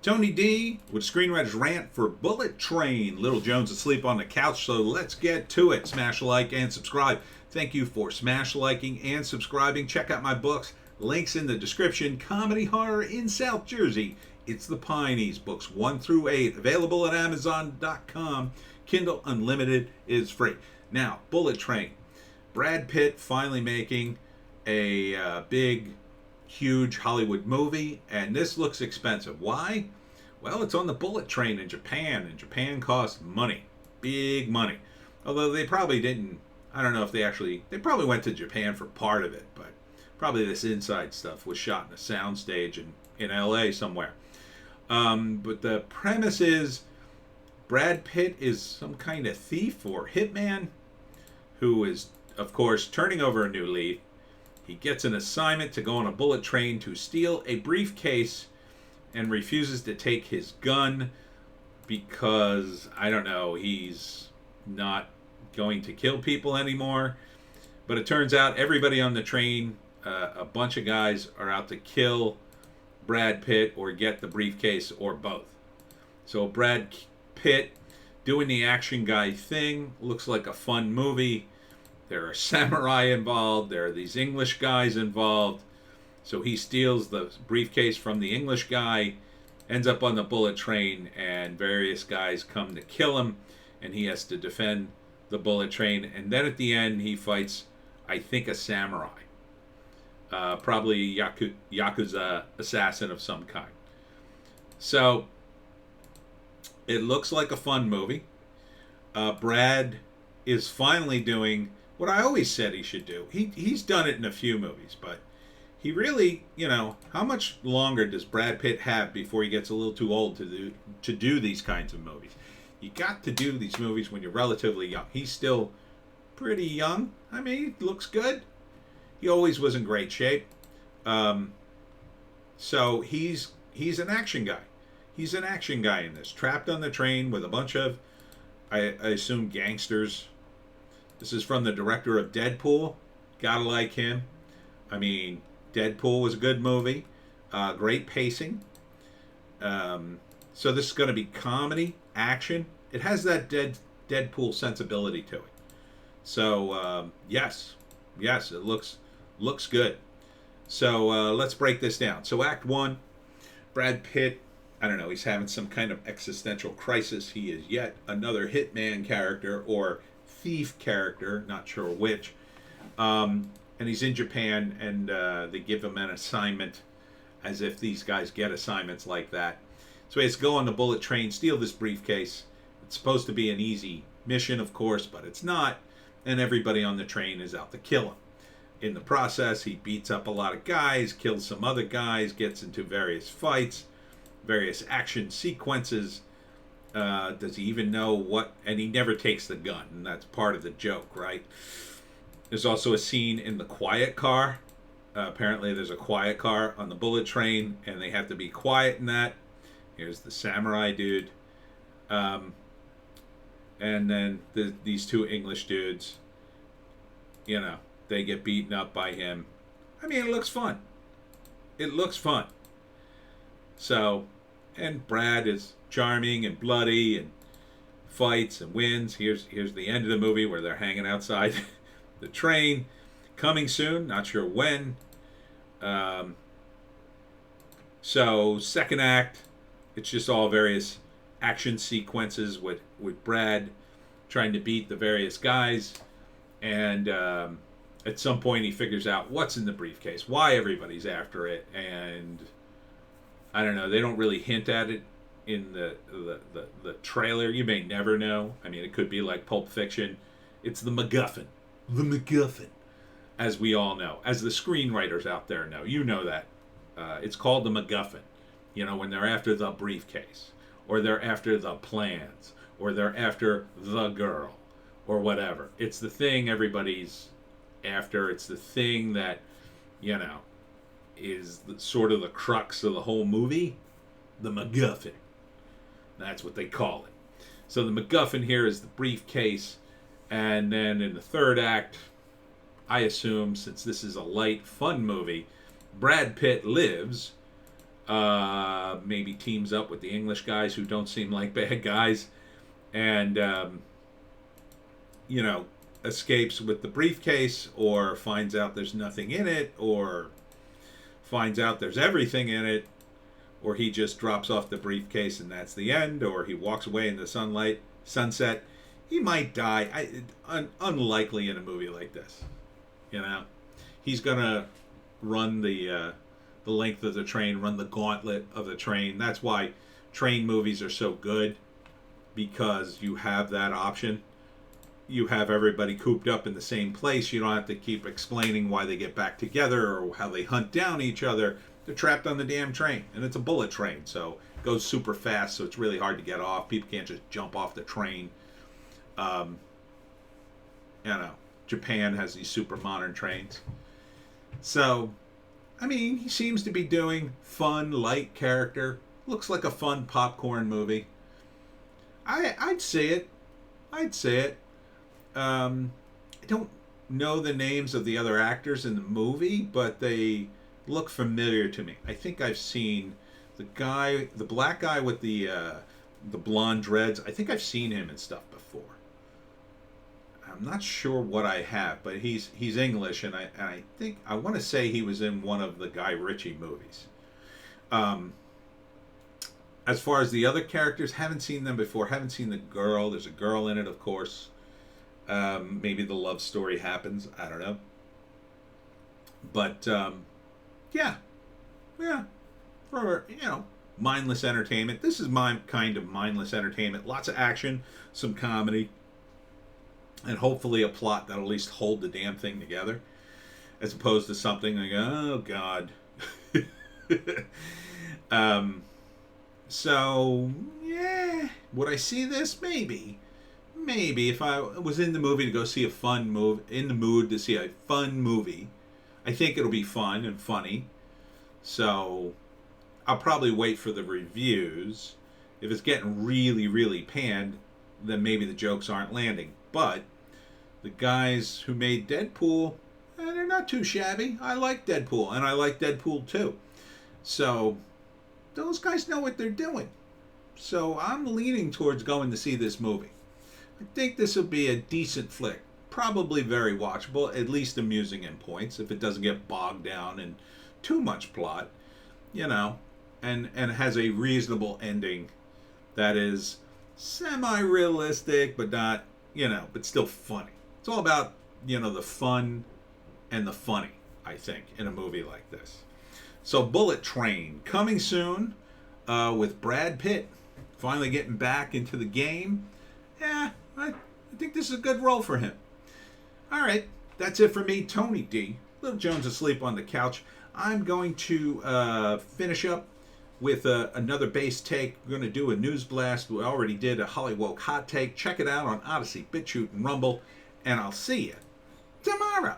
Tony D with Screenwriter's Rant for Bullet Train. Little Jones asleep on the couch, so let's get to it. Smash a like and subscribe. Thank you for smash liking and subscribing. Check out my books. Links in the description. Comedy horror in South Jersey. It's the Pineys, books 1 through 8. Available at Amazon.com. Kindle Unlimited is free. Now, Bullet Train. Brad Pitt finally making a big, huge Hollywood movie, and this looks expensive. Why? Well, it's on the bullet train in Japan, and Japan costs money. Big money. Although they probably didn't, I don't know if they probably went to Japan for part of it, but probably this inside stuff was shot in a soundstage in LA somewhere. But the premise is Brad Pitt is some kind of thief or hitman who is, of course, turning over a new leaf. He gets an assignment to go on a bullet train to steal a briefcase and refuses to take his gun because, I don't know, he's not going to kill people anymore. But it turns out everybody on the train, a bunch of guys, are out to kill Brad Pitt or get the briefcase or both. So Brad Pitt doing the action guy thing looks like a fun movie. There are samurai involved. There are these English guys involved. So he steals the briefcase from the English guy, ends up on the bullet train, and various guys come to kill him, and he has to defend the bullet train. And then at the end, he fights, I think, a samurai. Probably a Yakuza assassin of some kind. So it looks like a fun movie. Brad is finally doing what I always said he should do. He's done it in a few movies, but he really, how much longer does Brad Pitt have before he gets a little too old to do these kinds of movies? You got to do these movies when you're relatively young. He's still pretty young. I mean, he looks good. He always was in great shape. So he's an action guy. He's an action guy in this. Trapped on the train with a bunch of, I assume, gangsters. This is from the director of Deadpool. Gotta like him. I mean, Deadpool was a good movie. Great pacing. So this is going to be comedy, action. It has that Deadpool sensibility to it. So, yes, it looks good. So let's break this down. So Act 1, Brad Pitt, I don't know, he's having some kind of existential crisis. He is yet another hitman character or thief character, not sure which. And he's in Japan, and they give him an assignment, as if these guys get assignments like that. So he has to go on the bullet train, steal this briefcase. It's supposed to be an easy mission, of course, but it's not. And everybody on the train is out to kill him. In the process, he beats up a lot of guys, kills some other guys, gets into various fights, various action sequences. Does he even know what? And he never takes the gun, and that's part of the joke, right? There's also a scene in the quiet car. Apparently there's a quiet car on the bullet train, and they have to be quiet in that. Here's the samurai dude. And then these two English dudes, they get beaten up by him. I mean, it looks fun. It looks fun. So, and Brad is charming and bloody and fights and wins. Here's the end of the movie where they're hanging outside the train. Coming soon, not sure when. So second act, it's just all various action sequences with Brad trying to beat the various guys, and at some point he figures out what's in the briefcase, why everybody's after it, and I don't know, they don't really hint at it in the trailer. You may never know. I mean, it could be like Pulp Fiction. It's the MacGuffin. The MacGuffin, as we all know, as the screenwriters out there know. You know that. It's called the MacGuffin. When they're after the briefcase, or they're after the plans, or they're after the girl, or whatever. It's the thing everybody's after. It's the thing that, is sort of the crux of the whole movie. The MacGuffin. That's what they call it. So the MacGuffin here is the briefcase. And then in the third act, I assume, since this is a light, fun movie, Brad Pitt lives Maybe teams up with the English guys who don't seem like bad guys, and you know, escapes with the briefcase, or finds out there's nothing in it, or finds out there's everything in it, or he just drops off the briefcase and that's the end, or he walks away in the sunset. He might die. Unlikely in a movie like this. You know, he's gonna run the length of the train, run the gauntlet of the train. That's why train movies are so good, because you have that option. You have everybody cooped up in the same place. You don't have to keep explaining why they get back together or how they hunt down each other. They're trapped on the damn train, and it's a bullet train, so it goes super fast, so it's really hard to get off. People can't just jump off the train. You know, Japan has these super modern trains. So, I mean, he seems to be doing fun, light character. Looks like a fun popcorn movie. I'd say it. I'd say it. I don't know the names of the other actors in the movie, but they look familiar to me. I think I've seen the black guy with the blonde dreads. I think I've seen him in stuff before. I'm not sure what I have, but he's English, and I think I want to say he was in one of the Guy Ritchie movies. As far as the other characters, haven't seen them before. Haven't seen the girl. There's a girl in it, of course. Maybe the love story happens. I don't know. But yeah, for mindless entertainment. This is my kind of mindless entertainment. Lots of action, some comedy, and hopefully a plot that'll at least hold the damn thing together, as opposed to something like, oh God. So yeah, would I see this? Maybe if I was in the movie to go see a fun movie, in the mood to see a fun movie, I think it'll be fun and funny. So I'll probably wait for the reviews. If it's getting really, really panned, then maybe the jokes aren't landing. But the guys who made Deadpool, they're not too shabby. I like Deadpool, and I like Deadpool 2. So those guys know what they're doing. So I'm leaning towards going to see this movie. I think this will be a decent flick. Probably very watchable, at least amusing in points, if it doesn't get bogged down in too much plot, and has a reasonable ending that is semi-realistic, but not, but still funny. It's all about, the fun and the funny, I think, in a movie like this. So Bullet Train, coming soon, with Brad Pitt finally getting back into the game. Yeah, I think this is a good role for him. All right, that's it for me, Tony D. Little Jones asleep on the couch. I'm going to finish up with another base take. We're going to do a news blast. We already did a Hollywoke hot take. Check it out on Odysee, Bitchute, and Rumble. And I'll see you tomorrow.